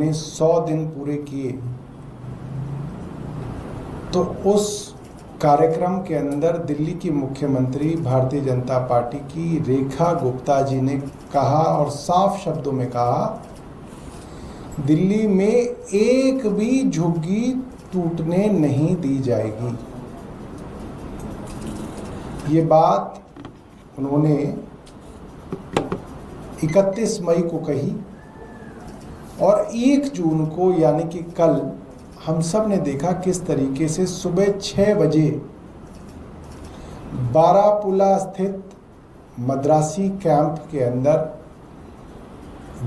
हमने 100 दिन पूरे किए, तो उस कार्यक्रम के अंदर दिल्ली की मुख्यमंत्री भारतीय जनता पार्टी की रेखा गुप्ता जी ने कहा और साफ शब्दों में कहा, दिल्ली में एक भी झुग्गी टूटने नहीं दी जाएगी। ये बात उन्होंने 31 मई को कही और 1 जून को यानी कि कल हम सब ने देखा किस तरीके से सुबह 6 बजे बारापुला स्थित मद्रासी कैंप के अंदर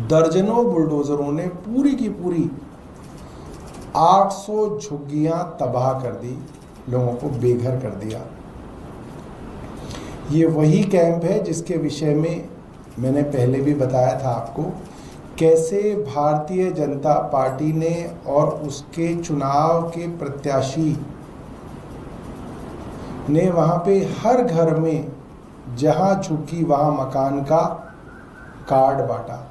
दर्जनों बुलडोजरों ने पूरी की पूरी 800 झुग्गियां तबाह कर दी, लोगों को बेघर कर दिया। ये वही कैंप है जिसके विषय में मैंने पहले भी बताया था आपको, कैसे भारतीय जनता पार्टी ने और उसके चुनाव के प्रत्याशी ने वहाँ पे हर घर में जहाँ झुग्गी वहाँ मकान का कार्ड बांटा।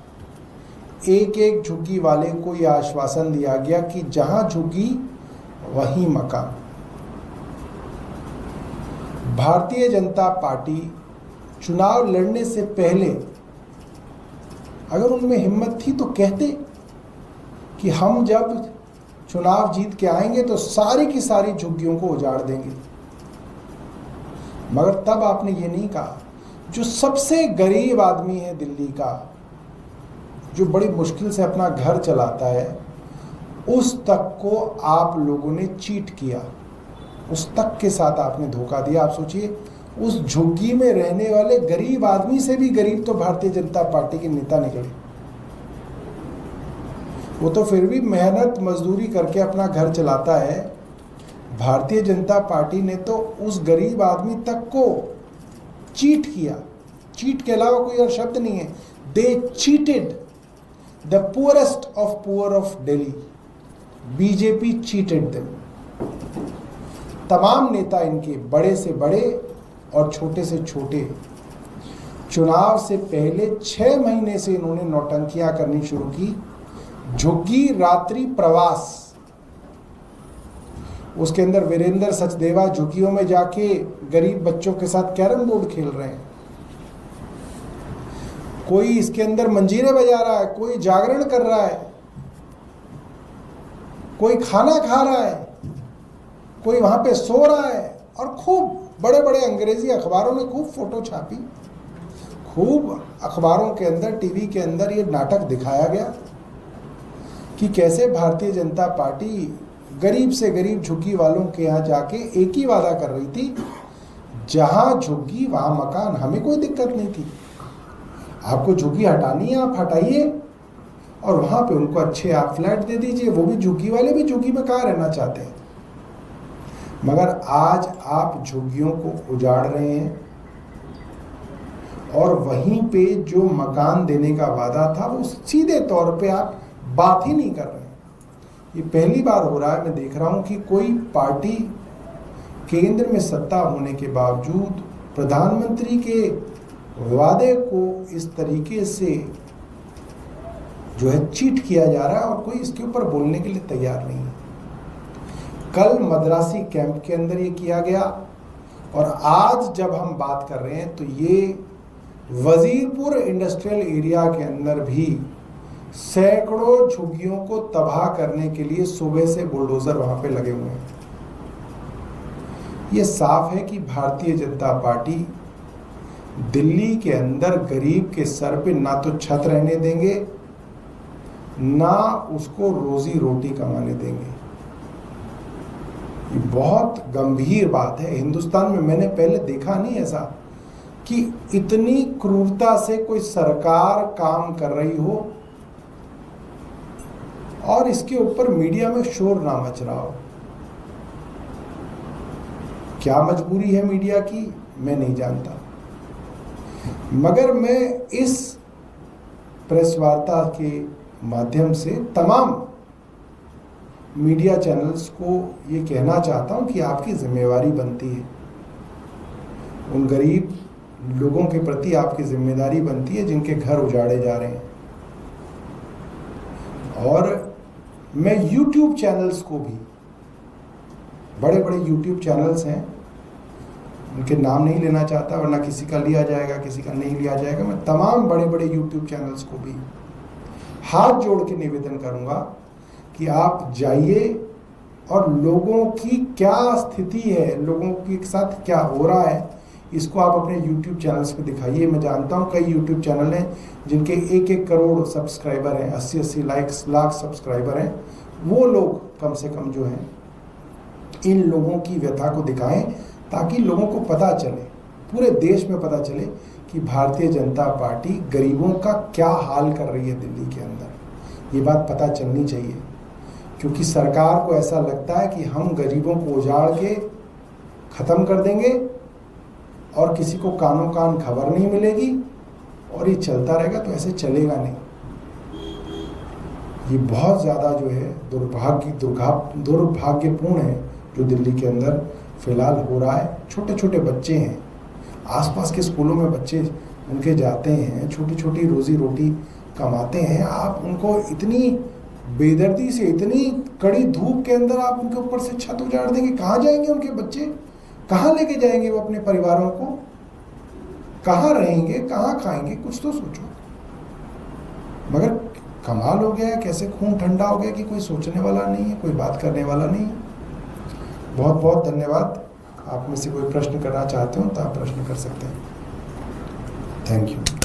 एक एक झुग्गी वाले को यह आश्वासन दिया गया कि जहाँ झुग्गी वहीं मकान। भारतीय जनता पार्टी चुनाव लड़ने से पहले अगर उनमें हिम्मत थी तो कहते कि हम जब चुनाव जीत के आएंगे तो सारी की सारी झुग्गियों को उजाड़ देंगे, मगर तब आपने ये नहीं कहा। जो सबसे गरीब आदमी है दिल्ली का, जो बड़ी मुश्किल से अपना घर चलाता है, उस तक को आप लोगों ने चीट किया, उस तक के साथ आपने धोखा दिया। आप सोचिए, उस झुग्गी में रहने वाले गरीब आदमी से भी गरीब तो भारतीय जनता पार्टी के नेता निकले। वो तो फिर भी मेहनत मजदूरी करके अपना घर चलाता है। भारतीय जनता पार्टी ने तो उस गरीब आदमी तक को चीट किया। चीट के अलावा कोई और शब्द नहीं है। They cheated the poorest of poor of Delhi. BJP cheated them. तमाम नेता इनके, बड़े से बड़े और छोटे से छोटे, चुनाव से पहले 6 महीने से इन्होंने नौटंकियां करनी शुरू की। झुग्गी रात्रि प्रवास, उसके अंदर वीरेंद्र सचदेवा झुग्गियों में जाके गरीब बच्चों के साथ कैरम बोर्ड खेल रहे हैं। कोई इसके अंदर मंजीरे बजा रहा है, कोई जागरण कर रहा है, कोई खाना खा रहा है, कोई वहां पे सो रहा है। और खूब बड़े बड़े अंग्रेजी अखबारों ने खूब फोटो छापी, खूब अखबारों के अंदर, टीवी के अंदर ये नाटक दिखाया गया कि कैसे भारतीय जनता पार्टी गरीब से गरीब झुग्गी वालों के यहाँ जाके एक ही वादा कर रही थी, जहां झुग्गी वहां मकान। हमें कोई दिक्कत नहीं थी, आपको झुग्गी हटानी है आप हटाइए और वहां पे उनको अच्छे आप फ्लैट दे दीजिए। वो भी झुग्गी वाले भी झुग्गी में कहाँ रहना चाहते हैं। मगर आज आप झुग्गियों को उजाड़ रहे हैं और वहीं पे जो मकान देने का वादा था वो सीधे तौर पे आप बात ही नहीं कर रहे हैं। ये पहली बार हो रहा है, मैं देख रहा हूं कि कोई पार्टी केंद्र में सत्ता होने के बावजूद प्रधानमंत्री के वादे को इस तरीके से जो है चीट किया जा रहा है और कोई इसके ऊपर बोलने के लिए तैयार नहीं है। कल मद्रासी कैंप के अंदर ये किया गया और आज जब हम बात कर रहे हैं तो ये वजीरपुर इंडस्ट्रियल एरिया के अंदर भी सैकड़ों झुग्गियों को तबाह करने के लिए सुबह से बुलडोजर वहां पे लगे हुए हैं। ये साफ है कि भारतीय जनता पार्टी दिल्ली के अंदर गरीब के सर पे ना तो छत रहने देंगे, ना उसको रोजी रोटी कमाने देंगे। ये बहुत गंभीर बात है। हिंदुस्तान में मैंने पहले देखा नहीं ऐसा कि इतनी क्रूरता से कोई सरकार काम कर रही हो और इसके ऊपर मीडिया में शोर ना मच रहा हो। क्या मजबूरी है मीडिया की, मैं नहीं जानता, मगर मैं इस प्रेस वार्ता के माध्यम से तमाम मीडिया चैनल्स को ये कहना चाहता हूं कि आपकी जिम्मेवारी बनती है, उन गरीब लोगों के प्रति आपकी जिम्मेदारी बनती है जिनके घर उजाड़े जा रहे हैं। और मैं YouTube चैनल्स को भी, बड़े बड़े YouTube चैनल्स हैं, उनके नाम नहीं लेना चाहता वरना किसी का लिया जाएगा किसी का नहीं लिया जाएगा, मैं तमाम बड़े बड़े YouTube चैनल्स को भी हाथ जोड़ के निवेदन करूंगा कि आप जाइए और लोगों की क्या स्थिति है, लोगों के साथ क्या हो रहा है, इसको आप अपने YouTube चैनल्स पे दिखाइए। मैं जानता हूँ कई YouTube चैनल हैं जिनके 1-1 करोड़ सब्सक्राइबर हैं, 80-80 लाख सब्सक्राइबर हैं। वो लोग कम से कम जो हैं इन लोगों की व्यथा को दिखाएं ताकि लोगों को पता चले, पूरे देश में पता चले कि भारतीय जनता पार्टी गरीबों का क्या हाल कर रही है दिल्ली के अंदर। ये बात पता चलनी चाहिए, क्योंकि सरकार को ऐसा लगता है कि हम गरीबों को उजाड़ के ख़त्म कर देंगे और किसी को कानों कान खबर नहीं मिलेगी और ये चलता रहेगा, तो ऐसे चलेगा नहीं। ये बहुत ज़्यादा जो है दुर्भाग्यपूर्ण है जो दिल्ली के अंदर फिलहाल हो रहा है। छोटे छोटे बच्चे हैं, आसपास के स्कूलों में बच्चे उनके जाते हैं, छोटी छोटी रोजी रोटी कमाते हैं, आप उनको इतनी बेदर्दी से, इतनी कड़ी धूप के अंदर आप उनके ऊपर से छत उजाड़ देंगे। कहाँ जाएंगे उनके बच्चे, कहाँ लेके जाएंगे वो अपने परिवारों को, कहाँ रहेंगे, कहाँ खाएंगे, कुछ तो सोचो। मगर कमाल हो गया है, कैसे खून ठंडा हो गया कि कोई सोचने वाला नहीं है, कोई बात करने वाला नहीं है। बहुत बहुत धन्यवाद। आप में से कोई प्रश्न करना चाहते हो तो आप प्रश्न कर सकते हैं। Thank you.